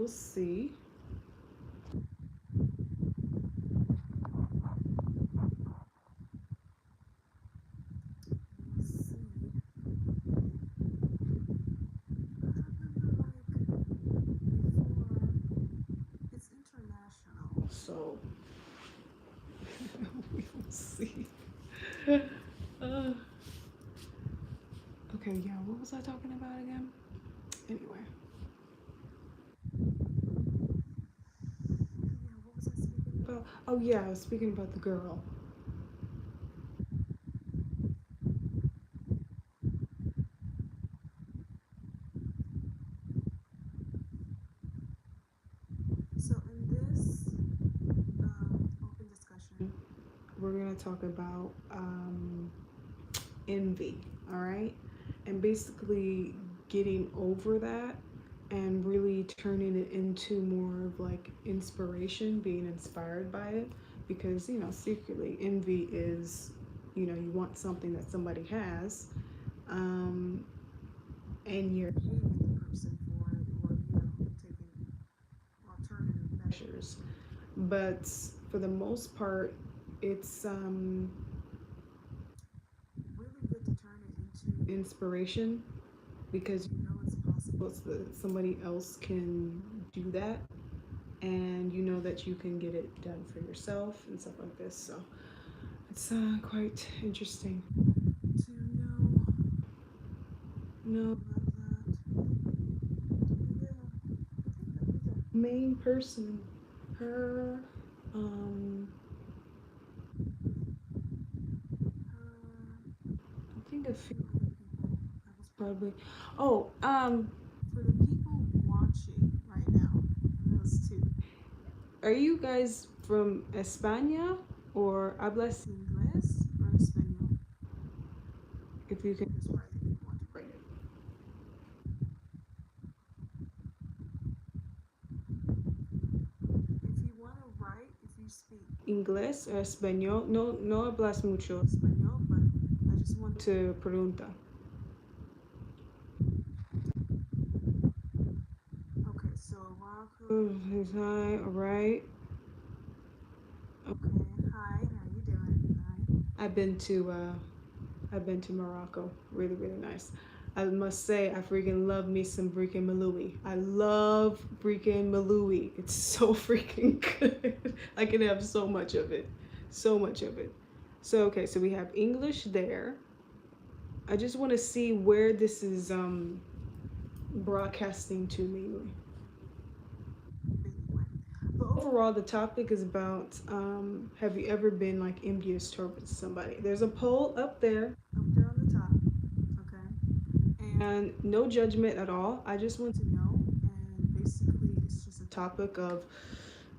we'll see. We'll see. I remember before it's international, so we will see. uh, okay, yeah, what was I talking about again? Anyway. Yeah, what was I speaking about? Oh yeah, I was speaking about the girl. So in this open discussion, we're gonna talk about envy, all right, and basically getting over that and really turning it into more of like inspiration, being inspired by it, because secretly envy is, you want something that somebody has, um, and you're hating the person for it, or taking alternative measures. But for the most part, it's really good to turn it into inspiration, because it's possible that somebody else can do that, and that you can get it done for yourself and stuff like this. So it's quite interesting to know about that. Yeah, I think that was the main person. Her, I think a few other people. That was probably. Oh, for the people watching right now, and those two. Are you guys from España or hablas inglés or español? If you can just write it, if you want to write it. If you want to write, if you speak inglés or español, no hablas mucho español, but I just want to preguntar. Okay, so Morocco is hi, all right. Okay, hi, how you doing? Hi. I've been to Morocco. Really, really nice. I must say, I freaking love me some freaking Malui. I love freaking Malui. It's so freaking good. I can have so much of it. So much of it. So, okay, so we have English there. I just want to see where this is broadcasting to mainly. But overall, the topic is about have you ever been like envious towards somebody? There's a poll up there on the top, okay? And no judgment at all. I just want to know, and basically, it's just a topic of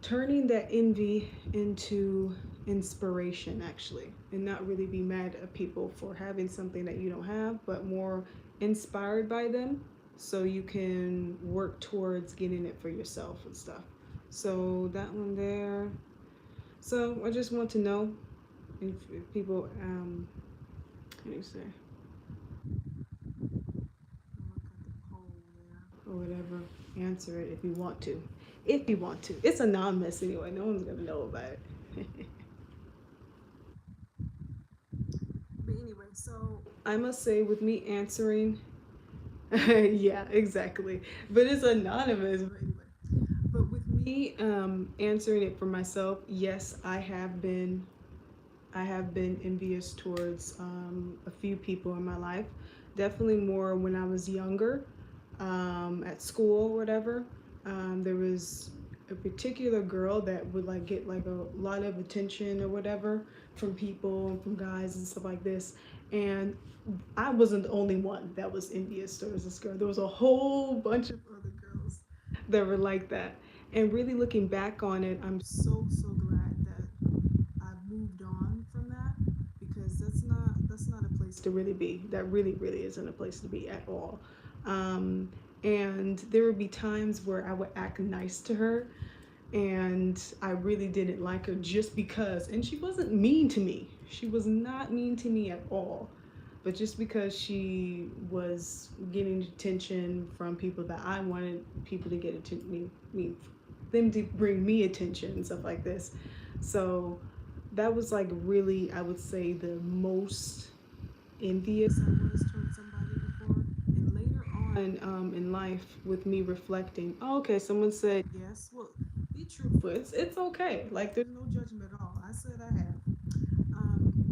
turning that envy into inspiration, actually, and not really be mad at people for having something that you don't have, but more inspired by them so you can work towards getting it for yourself and stuff. So that one there. So I just want to know if people, how do you say, or whatever, answer it if you want to. If you want to. It's anonymous anyway. No one's gonna know about it. But anyway, so I must say, with me answering, yeah, exactly. But it's anonymous. But anyway, but with me answering it for myself, yes, I have been envious towards a few people in my life. Definitely more when I was younger, at school or whatever. There was a particular girl that would like get like a lot of attention or whatever from people and from guys and stuff like this. And I wasn't the only one that was envious towards this girl. There was a whole bunch of other girls that were like that. And really looking back on it, I'm so glad that I've moved on from that, because that's not a place to really be. That really isn't a place to be at all. Um, and there would be times where I would act nice to her, and I really didn't like her just because. And she wasn't mean to me. She was not mean to me at all. But just because she was getting attention from people that I wanted people to get attention, them to bring me attention and stuff like this. So that was like really, I would say, the most envious I was towards somebody before. And later on in life, with me reflecting, oh, okay, someone said yes. Well, be truthful. It's okay. Like there's no judgment at all. I said I have.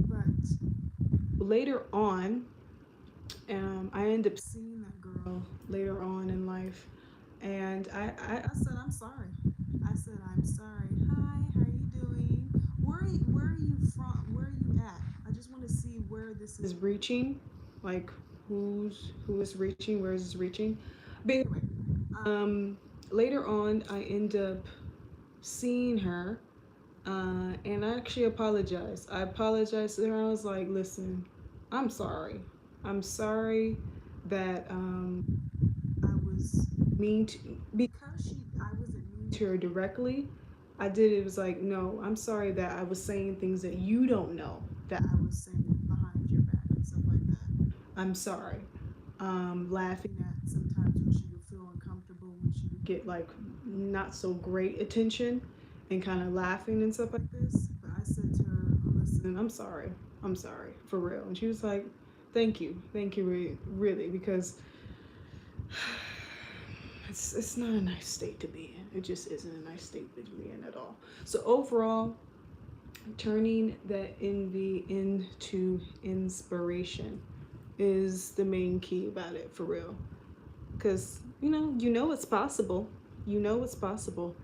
But later on, I end up seeing that girl later on in life, and I said I'm sorry. I said I'm sorry. Hi, how are you doing? Where are you from? Where are you at? I just want to see where this is reaching, like who is reaching, where is this reaching. But anyway, um, later on, I end up seeing her, and I actually apologized. I apologized to her. I was like, listen, I'm sorry. I'm sorry that I was mean to, because I wasn't mean to her directly. I did it was like, no, I'm sorry that I was saying things that you don't know that I was saying behind your back and stuff like that. I'm sorry. Laughing at sometimes when she would feel uncomfortable, when she would get like not so great attention and kind of laughing and stuff like this. But I said to her, listen, I'm sorry, for real. And she was like, thank you, really, because it's not a nice state to be in. It just isn't a nice state to be in at all. So overall, turning that envy into inspiration is the main key about it, for real. Because you know it's possible. You know it's possible.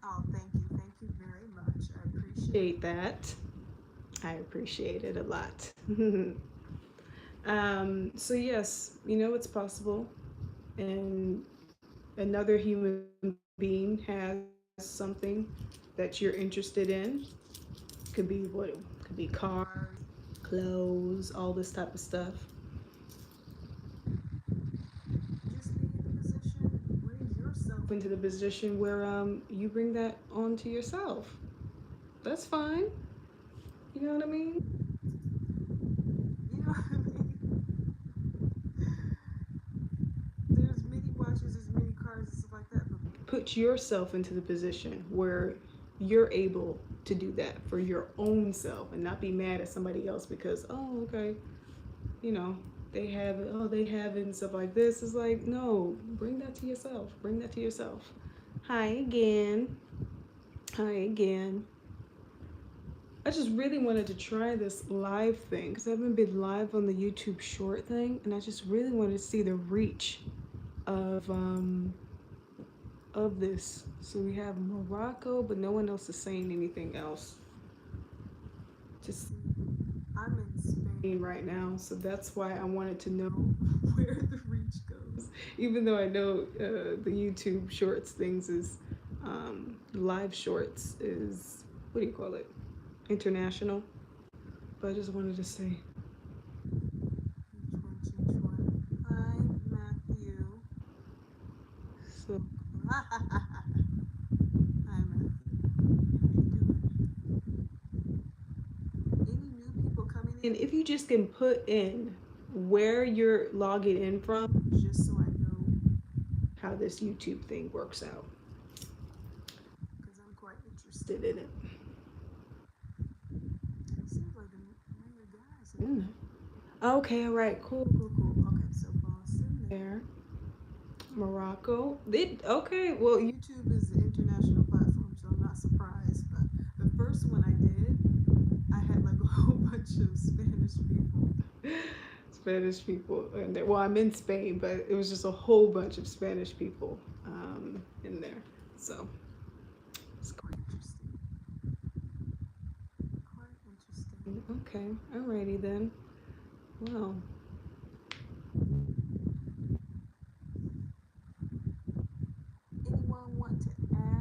Oh, thank you very much. I appreciate that. I appreciate it a lot. So yes, you know it's possible, and another human being has something that you're interested in. Could be what? Could be cars, clothes, all this type of stuff. Just be in a position, bring yourself into the position where you bring that onto yourself. That's fine. You know what I mean? You know what I mean? There's many watches, there's many cars and stuff like that, but put yourself into the position where you're able to do that for your own self and not be mad at somebody else because, oh, okay, you know, they have it, oh, they have it and stuff like this. It's like, no, bring that to yourself. Bring that to yourself. Hi again. Hi again. I just really wanted to try this live thing because I haven't been live on the YouTube short thing, and I just really wanted to see the reach of um of this. So we have Morocco, but no one else is saying anything else. Just I'm in Spain right now, so that's why I wanted to know where the reach goes. Even though I know the YouTube Shorts things is live shorts is what do you call it? International. But I just wanted to say. Hi, Matthew. So, hi, Matthew. Any new people coming in? If you just can put in where you're logging in from, just so I know how this YouTube thing works out, because I'm quite interested in it. It seems like the guys in it. Okay, all right, cool. Okay, so Boston there. Morocco. Okay, well, YouTube is an international platform, so I'm not surprised. But the first one I did, I had like a whole bunch of Spanish people. Spanish people, and well, I'm in Spain, but it was just a whole bunch of Spanish people in there. So it's quite interesting. Quite interesting. Okay, alrighty then. Well, anyone want to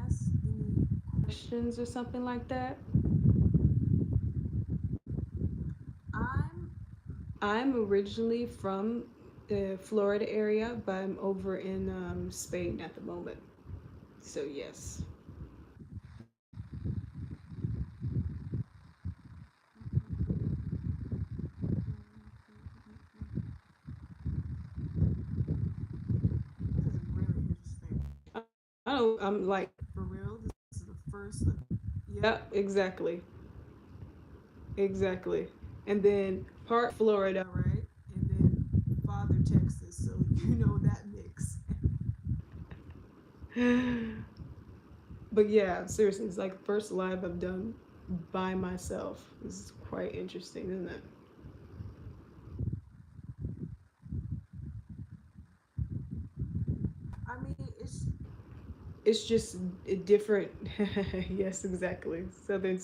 ask any questions or something like that? I'm I'm originally from the Florida area, but I'm over in Spain at the moment. So yes. I'm like, for real, this is the first. Yeah, exactly, exactly. And then part Florida, right? And then father Texas. So you know that mix. But yeah, seriously, it's like first live I've done by myself. This is quite interesting, isn't it? I mean, it's just a different. Yes, exactly. Southern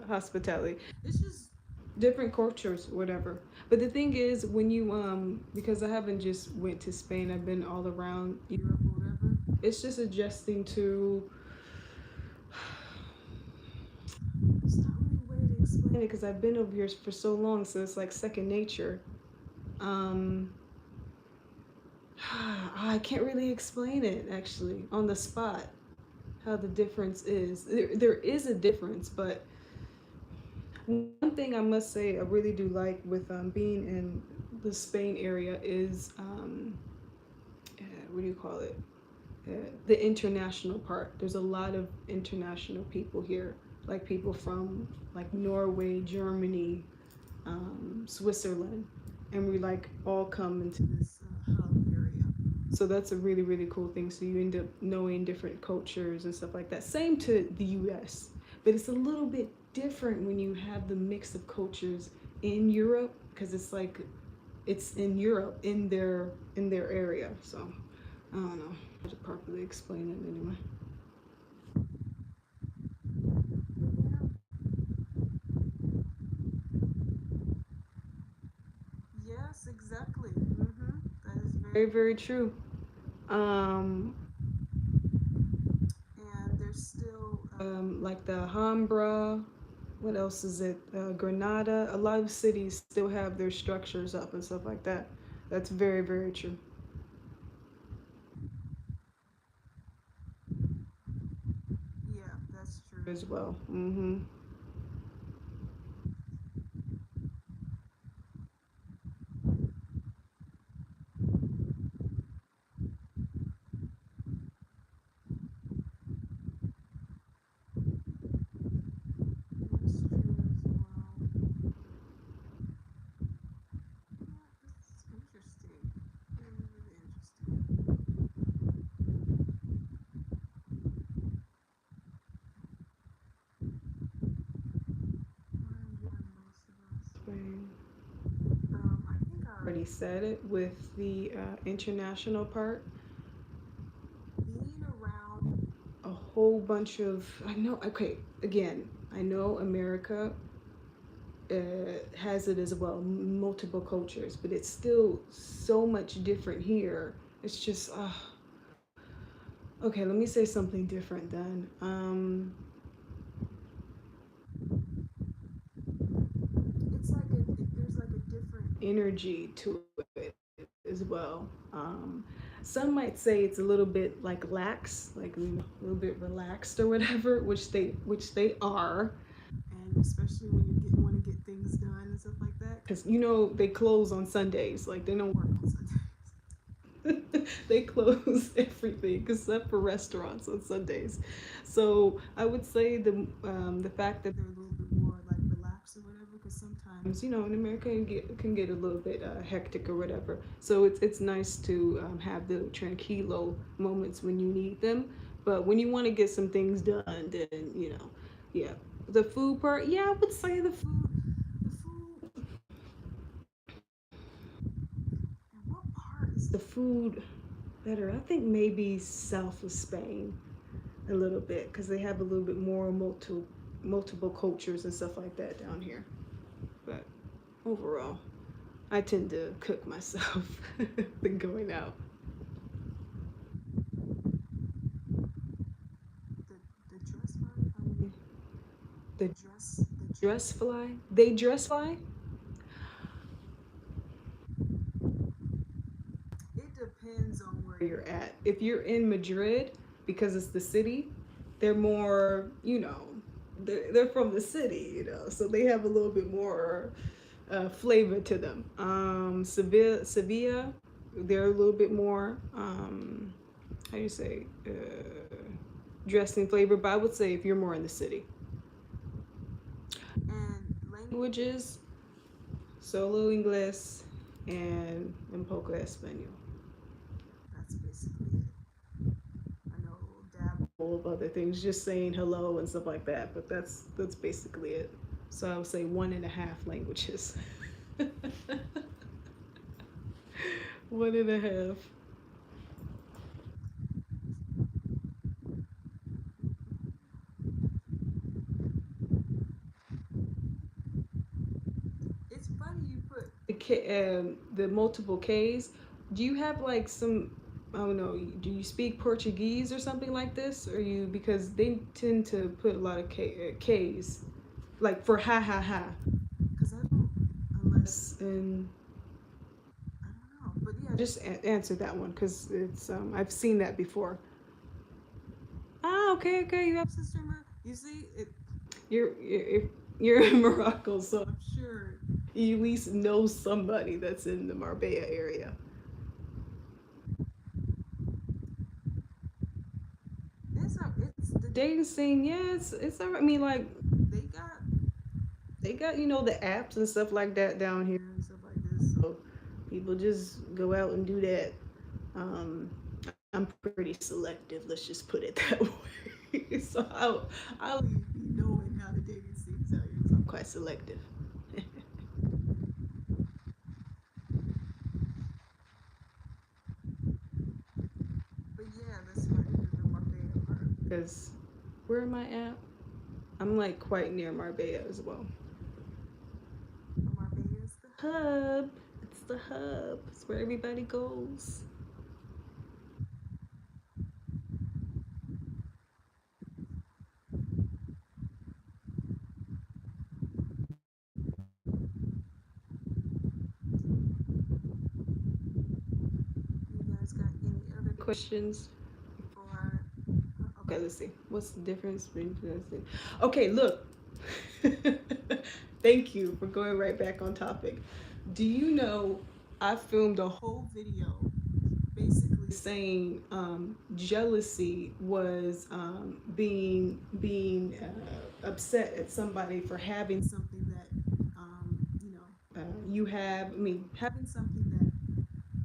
hospitality. It's just different cultures, whatever. But the thing is, when you because I haven't just went to Spain, I've been all around Europe or whatever. It's just adjusting to. It's not really a way to explain it because I've been over here for so long, so it's like second nature. Um, I can't really explain it actually on the spot how the difference is. There is a difference, but one thing I must say I really do like with being in the Spain area is what do you call it? The international part. There's a lot of international people here, like people from like Norway, Germany, Switzerland, and we like all come into this hub area. So that's a really really cool thing. So you end up knowing different cultures and stuff like that. Same to the U.S., but it's a little bit different when you have the mix of cultures in Europe because it's like it's in Europe in their area. So I don't know how to properly explain it anyway. Yes, exactly. That is very, very true. Um, and there's still like the Alhambra. What else is it? Granada. A lot of cities still have their structures up and stuff like that. That's very, very true yeah, that's true as well. That's true as well. Yeah, it's interesting. Really, really interesting. I enjoy most of us. I think I already said it with the international part. Being around a whole bunch of, I know, okay, again, I know America has it as well, multiple cultures, but it's still so much different here. It's just, okay, let me say something different then. It's like there's like a different energy to it as well. Some might say it's a little bit like lax, like a little bit relaxed or whatever, which they are, and especially when you want to get things done and stuff like that, because you know they close on Sundays, like they don't work on Sundays. They close everything except for restaurants on Sundays. So I would say the fact that they're a little bit more like relaxed or whatever, because sometimes you know in America it can get a little bit hectic or whatever. So it's nice to have the tranquilo moments when you need them, but when you want to get some things done, then you know, yeah. The food part, yeah, I would say the food. The food. And what part is the food better? I think maybe south of Spain a little bit because they have a little bit more multiple cultures and stuff like that down here. But overall, I tend to cook myself than going out. The dress fly? I mean, the dress fly? They dress fly? It depends on where you're at. If you're in Madrid, because it's the city, they're more, you know, they're from the city, you know, so they have a little bit more flavor to them. Sevilla, they're a little bit more, how do you say? dressing flavor, but I would say if you're more in the city. And languages, solo Ingles and un poco español. That's basically it. I know dabble of other things, just saying hello and stuff like that, but that's basically it. So I would say one and a half languages. One and a half. It's funny you put the multiple K's. Do you have like some? I don't know. Do you speak Portuguese or something like this, or you because they tend to put a lot of K's, like for ha ha ha. Because I don't unless in I don't know, but yeah, just answer that one because it's I've seen that before. Ah, okay, okay. You have sister. You see it. You're in Morocco, so I'm sure you at least know somebody that's in the Marbella area. It's the dating scene. Yeah, it's. I mean, like they got they got the apps and stuff like that down here and stuff like this. So people just go out and do that. Um, I'm pretty selective. Let's just put it that way. So I'll be knowing how the dating scenes out here. 'Cause I'm quite selective. But yeah, that's my Marbella part. Because where am I at? I'm like quite near Marbella as well. Marbella is the hub. It's the hub. It's where everybody goes. You guys got any other questions before okay, let's see. What's the difference between okay, look. Thank you for going right back on topic. Do you know I filmed a whole video basically saying jealousy was being upset at somebody for having something that you have. I mean, having something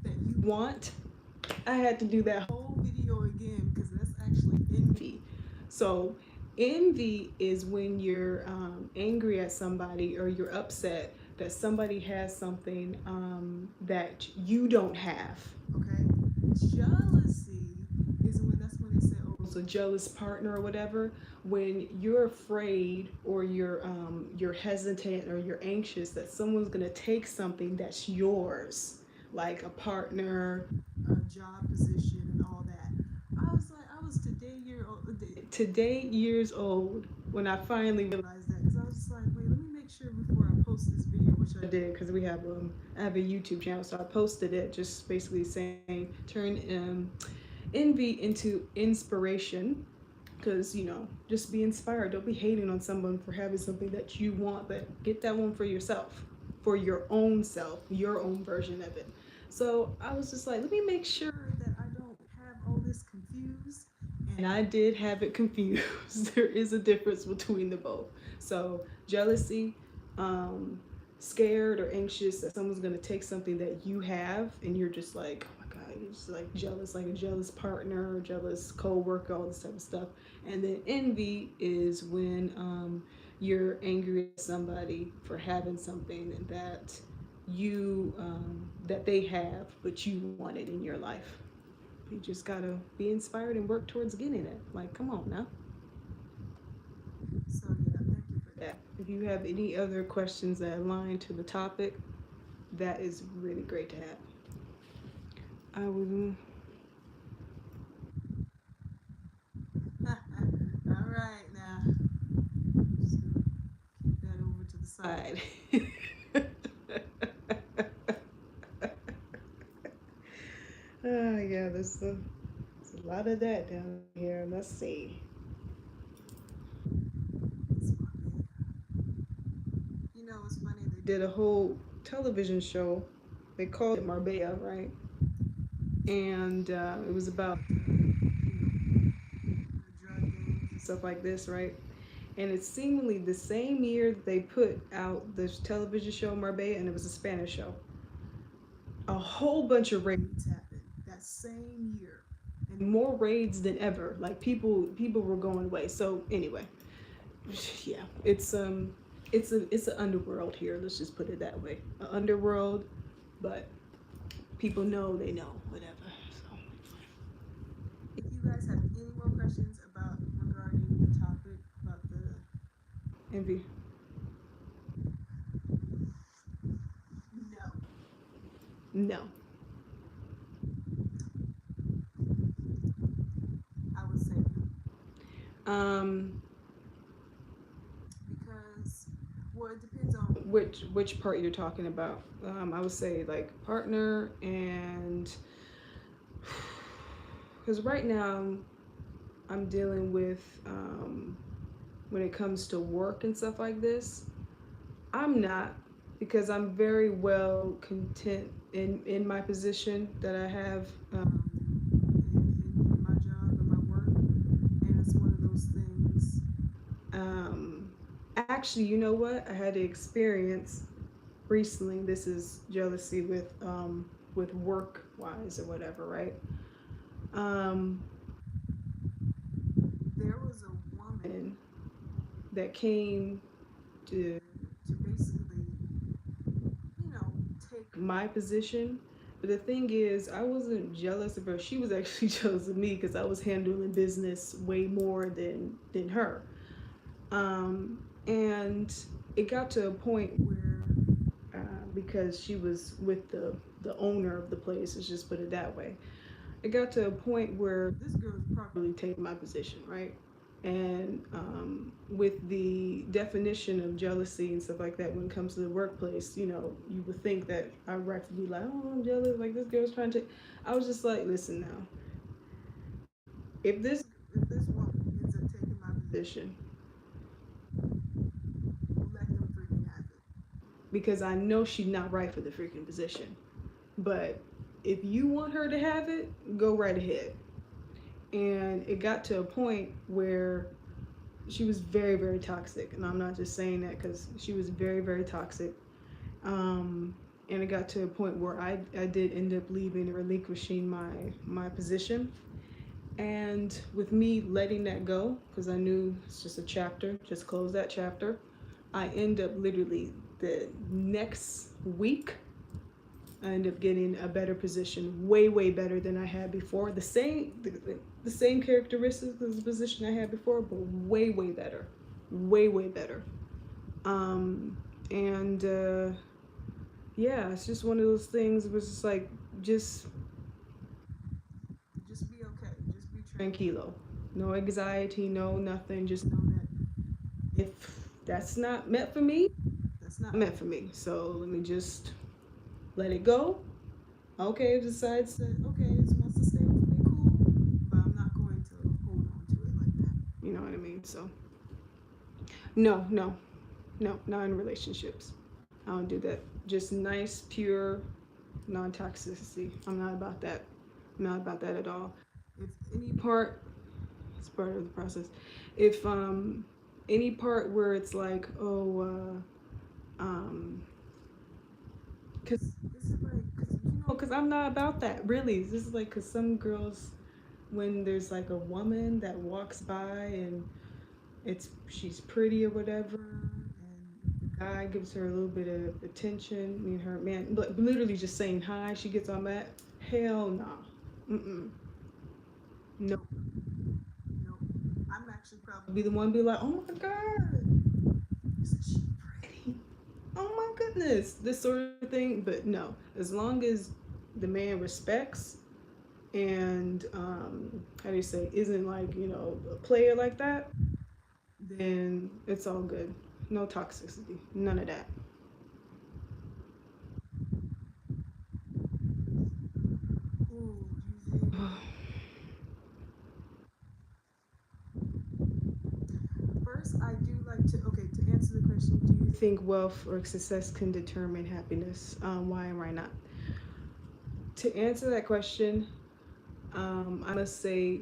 that you want. I had to do that whole video again because that's actually envy. So, envy is when you're angry at somebody or you're upset that somebody has something that you don't have. Okay. Jealousy is when that's when they say, "Oh, it's a jealous partner" or whatever. When you're afraid or you're hesitant or you're anxious that someone's gonna take something that's yours, like a partner, a job position, and all that. I was today years old when I finally realized that because I was just like, wait, let me make sure before I post this video, which I did because I have a YouTube channel, so I posted it just basically saying turn envy into inspiration because just be inspired, don't be hating on someone for having something that you want, but get that one for yourself, for your own self, your own version of it. So I was just like, let me make sure that I don't have all this confused, and I did have it confused. There is a difference between the both. So jealousy, um scared or anxious that someone's going to take something that you have and you're just like, oh my god, you're just like jealous, like a jealous partner, jealous co-worker, all this type of stuff. And then envy is when you're angry at somebody for having something that that they have but you want it in your life. You just gotta be inspired and work towards getting it. Like, come on now. So yeah, thank you for that. If you have any other questions that align to the topic, that is really great to have. I would. All right, now just gonna keep that over to the side. Oh yeah, there's a lot of that down here. Let's see. It's funny. They did a whole television show. They called it Marbella, right? And it was about drug stuff like this, right? And it's seemingly the same year that they put out this television show Marbella, and it was a Spanish show. A whole bunch of raids happened that same year, and more raids than ever. Like people were going away. So anyway, yeah, it's an underworld here. Let's just put it that way. An underworld, but people know they know whatever. So if you guys have any more questions about regarding the topic about the envy, no, no, I would say no. Because well, it depends on which part you're talking about. I would say like partner and because right now I'm dealing with when it comes to work and stuff like this. I'm not because I'm very well content in my position that I have in my job and my work, and it's one of those things. Um, Actually, you know what? I had an experience recently. This is jealousy with work wise or whatever, right? Um, there was a woman that came to basically, you know, take my position. But the thing is, I wasn't jealous of her. She was actually jealous of me because I was handling business way more than her. And it got to a point where because she was with the owner of the place, let's just put it that way. It got to a point where this girl's probably taking my position, right? And with the definition of jealousy and stuff like that, when it comes to the workplace, you know, you would think that I would have to be like, oh, I'm jealous, like this girl's trying to. I was just like, listen now, if this woman ends up taking my position, let them freaking have it, because I know she's not right for the freaking position. But if you want her to have it, go right ahead. And it got to a point where she was very, very toxic. And I'm not just saying that because she was very, very toxic. And it got to a point where I did end up leaving and relinquishing my position. And with me letting that go, because I knew it's just a chapter, just close that chapter, I end up literally the next week I end up getting a better position, way way better than I had before. The same characteristics as the position I had before, but way way better, way way better. Um, and yeah, it's just one of those things. It was just like just just be okay, just be tranquilo, no anxiety, no nothing. Just know that if that's not meant for me, that's not meant for me. So let me just let it go. Okay, it decides that okay, it wants to stay with me, cool. But I'm not going to hold on to it like that. You know what I mean? So no, no, no, not in relationships. I don't do that. Just nice, pure, non-toxicity. I'm not about that. I'm not about that at all. If any part, it's part of the process. If any part where it's like, oh, cause this is like, cause you know, cause I'm not about that. Really, this is like, cause some girls, when there's like a woman that walks by and it's she's pretty or whatever, and the guy gives her a little bit of attention, I mean her man, but literally just saying hi, she gets on that. Hell no, mm nope, nope. I'm actually probably be the one be like, oh my god, isn't she pretty? Oh my goodness, this sort of thing. But no, as long as the man respects and how do you say isn't like a player like that, then it's all good. No toxicity, none of that. Ooh, do you think? First, I do like to. Okay, to answer the question, do you think wealth or success can determine happiness? Why and why not? To answer that question, I must say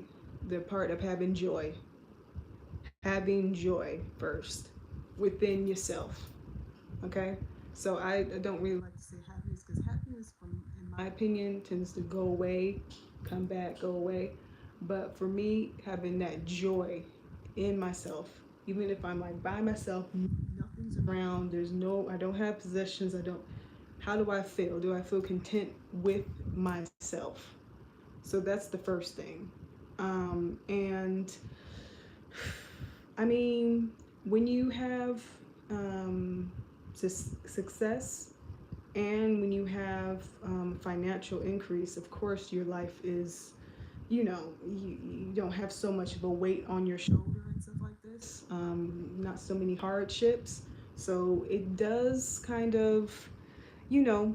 the part of having joy. having joy first within yourself. Okay, so I don't really like to say happiness because happiness, from in my opinion, tends to go away, come back, go away. But for me, having that joy in myself, even if I'm like by myself, nothing's around, there's no, I don't have possessions, I don't, how do I feel? Do I feel content with myself? So that's the first thing. And I mean, when you have success and when you have financial increase, of course, your life is, you don't have so much of a weight on your shoulder and stuff like this, not so many hardships. So it does kind of, you know,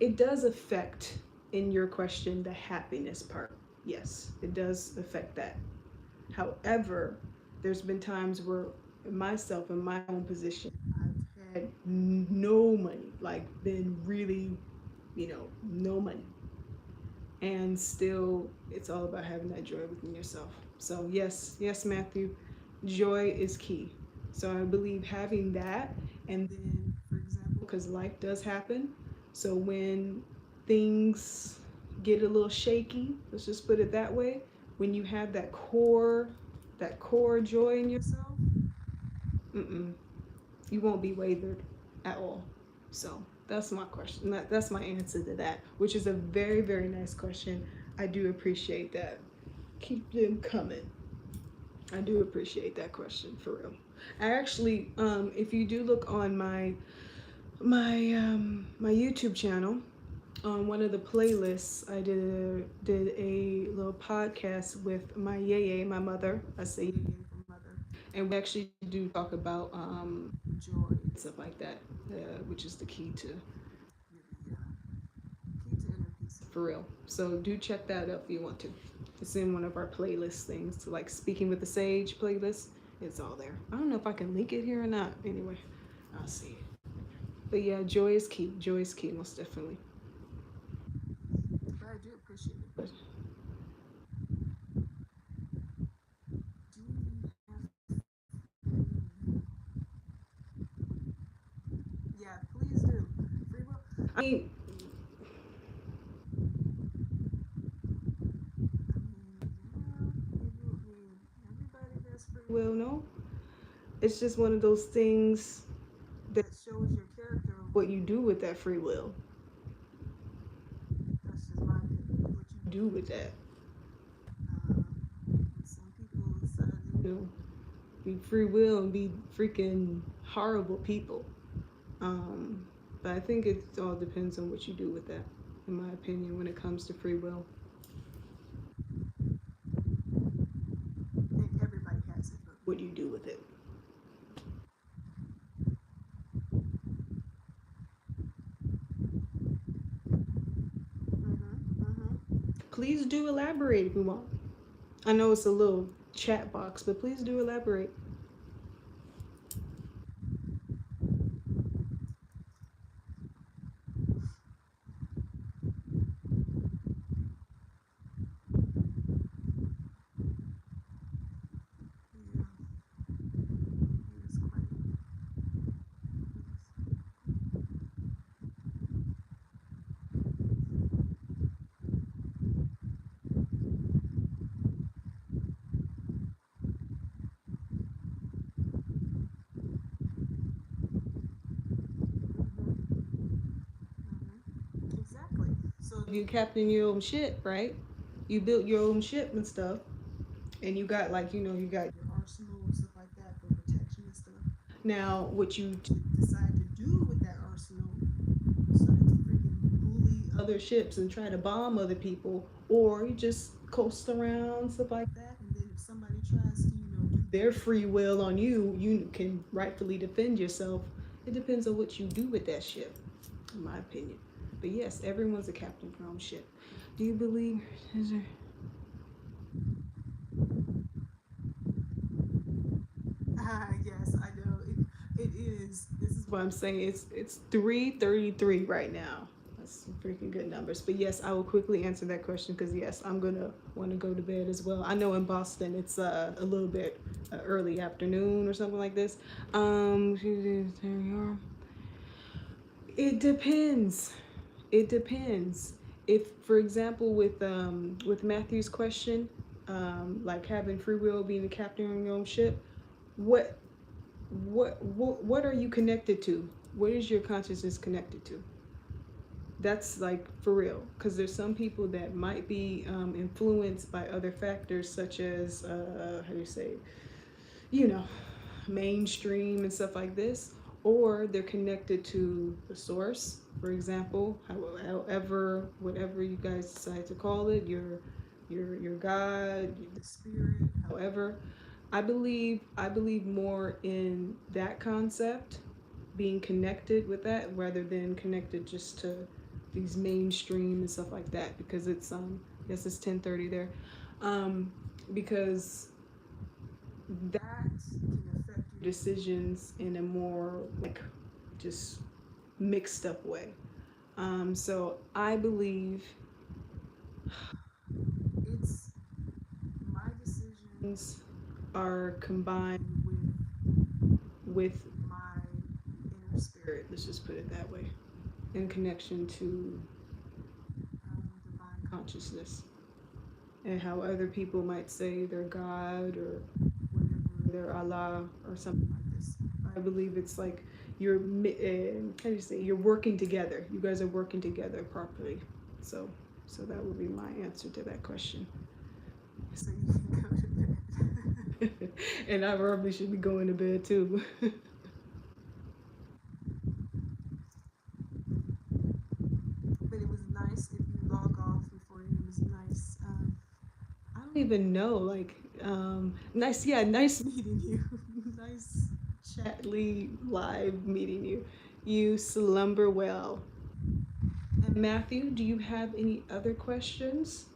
it does affect, in your question, the happiness part. Yes, it does affect that. However, there's been times where myself in my own position, I've had no money, like been really, no money. And still, it's all about having that joy within yourself. So, yes, yes, Matthew, joy is key. So, I believe having that, and then, for example, because life does happen. So, when things get a little shaky, let's just put it that way, when you have that core joy in yourself, mm-mm, you won't be wavered at all. So that's my question. That's my answer to that, which is a very, very nice question. I do appreciate that. Keep them coming. I do appreciate that question for real. I actually, if you do look on my YouTube channel, on one of the playlists, I did a little podcast with my yeye, my mother. I say yeye for mother, and we actually do talk about joy and stuff like that, which is the key to really, key to inner peace for real. So do check that out if you want to. It's in one of our playlist things, so like Speaking with the Sage playlist. It's all there. I don't know if I can link it here or not. Anyway, I'll see. But yeah, joy is key. Joy is key, most definitely. But I do appreciate it. But do you have? Yeah, please do. Free will. Everybody has free will. No, it's just one of those things that shows your character of what you do with that free will. That's just my opinion. What you do with that. Uh, some people decide to be free will and be freaking horrible people. Um, but I think it all depends on what you do with that, in my opinion, when it comes to free will. And everybody has it, but what do you do with it? Please do elaborate if you want. I know it's a little chat box, but please do elaborate. Yeah, it is quite. Exactly. So you captain your own ship, right? You built your own ship and stuff, and you got like you got your arsenal and stuff like that for protection and stuff. Now, what you decide to do with that arsenal, you decide to freaking bully other ships and try to bomb other people, or you just coast around stuff like that. And then if somebody tries to do their free will on you, you can rightfully defend yourself. It depends on what you do with that ship, in my opinion. But yes, everyone's a captain of their own ship. Do you believe? Is there? Yes, I know. It is. This is what I'm saying. It's 3:33 right now. That's freaking good numbers. But yes, I will quickly answer that question because yes, I'm gonna want to go to bed as well. I know in Boston it's a little bit early afternoon or something like this. Um, it depends. It depends. If, for example, with Matthew's question, like having free will, being the captain of your own ship, what what are you connected to? What is your consciousness connected to? That's like for real, because there's some people that might be influenced by other factors such as how do you say, you know, mainstream and stuff like this, or they're connected to the source, for example, however, whatever you guys decide to call it, your God, the spirit, however. I believe more in that concept, being connected with that rather than connected just to these mainstream and stuff like that, because it's yes, it's 10:30 there. Because that can affect your decisions in a more like just mixed up way. So I believe it's my decisions are combined with my inner spirit. Let's just put it that way, in connection to divine consciousness, and how other people might say they're God or whatever, they're Allah or something like this. I believe it's like you're how do you say, you're working together. You guys are working together properly. So so that would be my answer to that question. So you can go to bed. And I probably should be going to bed too. But it was nice if you log off before. It was nice. I don't even know. Like, nice. Yeah, nice meeting you. Nice chatly live meeting you. You slumber well. And Matthew, do you have any other questions?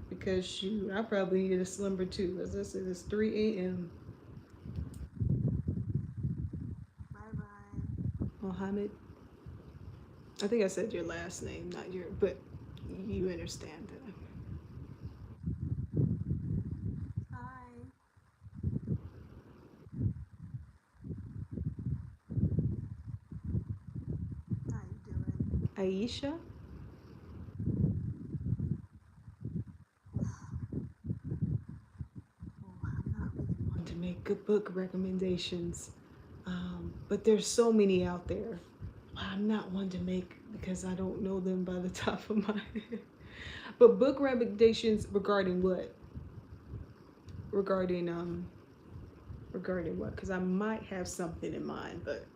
Because shoot, I probably need a slumber too. As I said, it's 3 a.m. Bye bye. Mohammed. I think I said your last name, not your, but you understand that. Hi. How you doing? Aisha? Oh, I'm not really one to make good book recommendations, but there's so many out there. I'm not one to make because I don't know them by the top of my head. But book recommendations regarding what? Regarding regarding what? Because I might have something in mind, but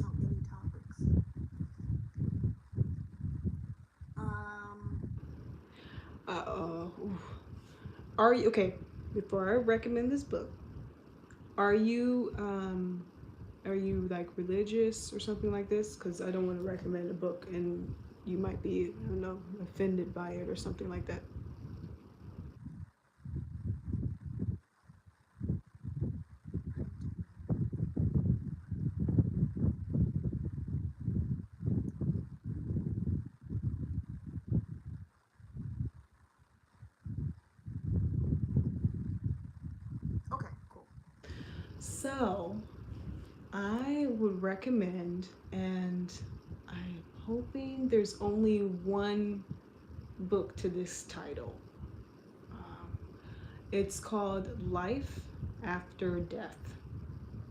oh, any topics. Um, uh-oh. Are you okay? Before I recommend this book, are you like religious or something like this? Because I don't want to recommend a book and you might be, I don't know, offended by it or something like that. Okay, cool. So I would recommend, and I'm hoping there's only one book to this title. Um, it's called Life After Death,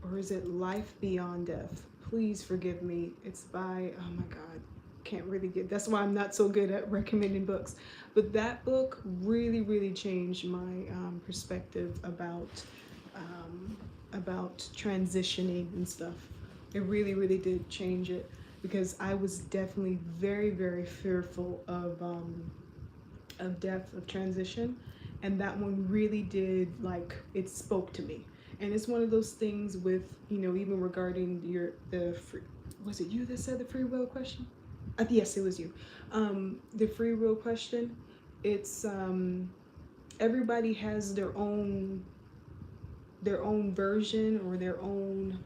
or is it Life Beyond Death? Please forgive me. It's by, oh my God, can't really get, that's why I'm not so good at recommending books. But that book really, really changed my perspective um, about transitioning and stuff. It really, really did change it because I was definitely very, very fearful of death, of transition, and that one really did, like, it spoke to me. And it's one of those things with, even regarding the free, was it you that said the free will question? Yes, it was you. The free will question. it's everybody has their own version or their own,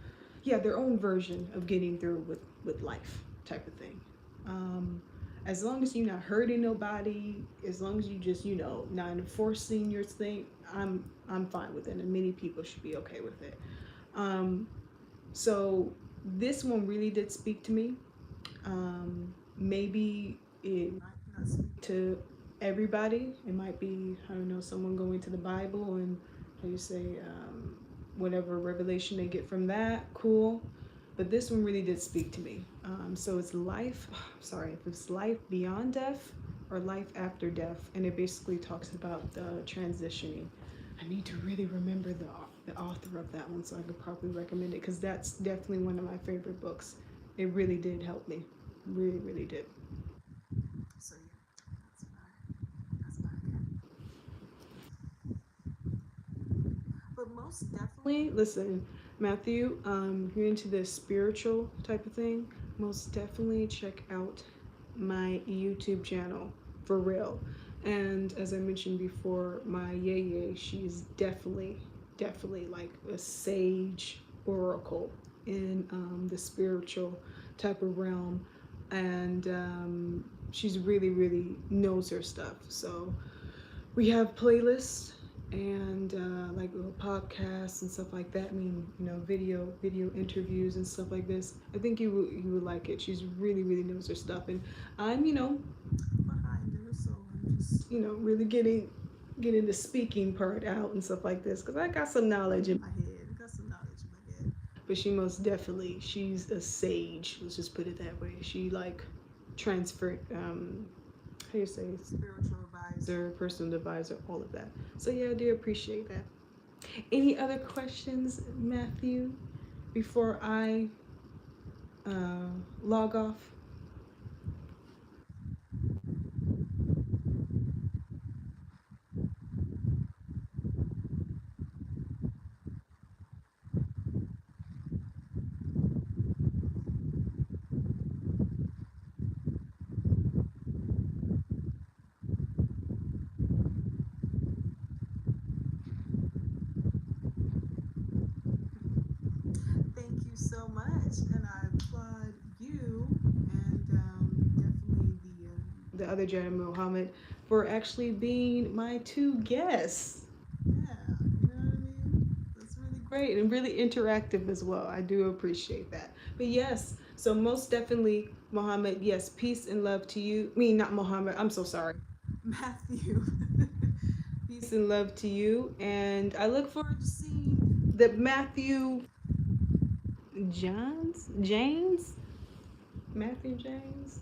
yeah, their own version of getting through with life type of thing. um as long as you're not hurting nobody, as long as you just, not enforcing your thing, I'm fine with it, and many people should be okay with it. um so this one really did speak to me. Maybe it might not speak to everybody. It might be, I don't know, someone going to the Bible and, how you say, whatever revelation they get from that, cool. But this one really did speak to me. So it's life, sorry, if it's life beyond death or life after death. And it basically talks about the transitioning. I need to really remember the author of that one so I could probably recommend it, because that's definitely one of my favorite books. It really did help me. Really, really did. So yeah, that's my but most definitely, listen, Matthew, you're into the spiritual type of thing. Most definitely check out my YouTube channel, for real. And as I mentioned before, my yay, she's definitely like a sage oracle in the spiritual type of realm. And she's really knows her stuff. So we have playlists and like little podcasts and stuff like that. I mean, video interviews and stuff like this. I think you would like it. She's really knows her stuff, and I'm behind her, so I'm just really getting the speaking part out and stuff like this, because I got some knowledge in my head. I got some knowledge in my head. But she most definitely, she's a sage. Let's just put it that way. She like transferred, how do you say, spiritual advisor, personal advisor, all of that. So yeah, I do appreciate that. Any other questions, Matthew, before I log off? Thank you so much, and I applaud you and definitely the other gentleman, Mohammed, for actually being my two guests. Yeah, you know what I mean? That's really great and really interactive as well. I do appreciate that. But yes, so most definitely, Mohammed, yes, peace and love to you. I mean, not Mohammed, I'm so sorry. Matthew. Peace and love to you. And I look forward to seeing that James? Matthew James,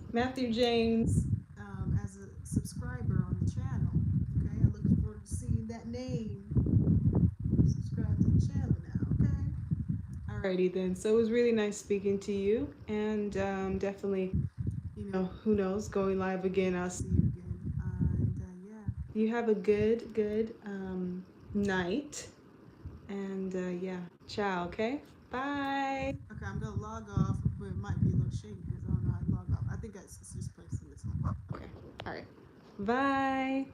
as a subscriber on the channel. Okay, I look forward to seeing that name. Subscribe to the channel now, okay? Alrighty then. So it was really nice speaking to you, and definitely, who knows, going live again. I'll see you again, and yeah, you have a good night, and yeah, ciao. Okay, bye. Okay, I'm gonna log off, but it might be a little shaky because I don't know how to log off. I think it's just placing this one. Okay, all right, bye.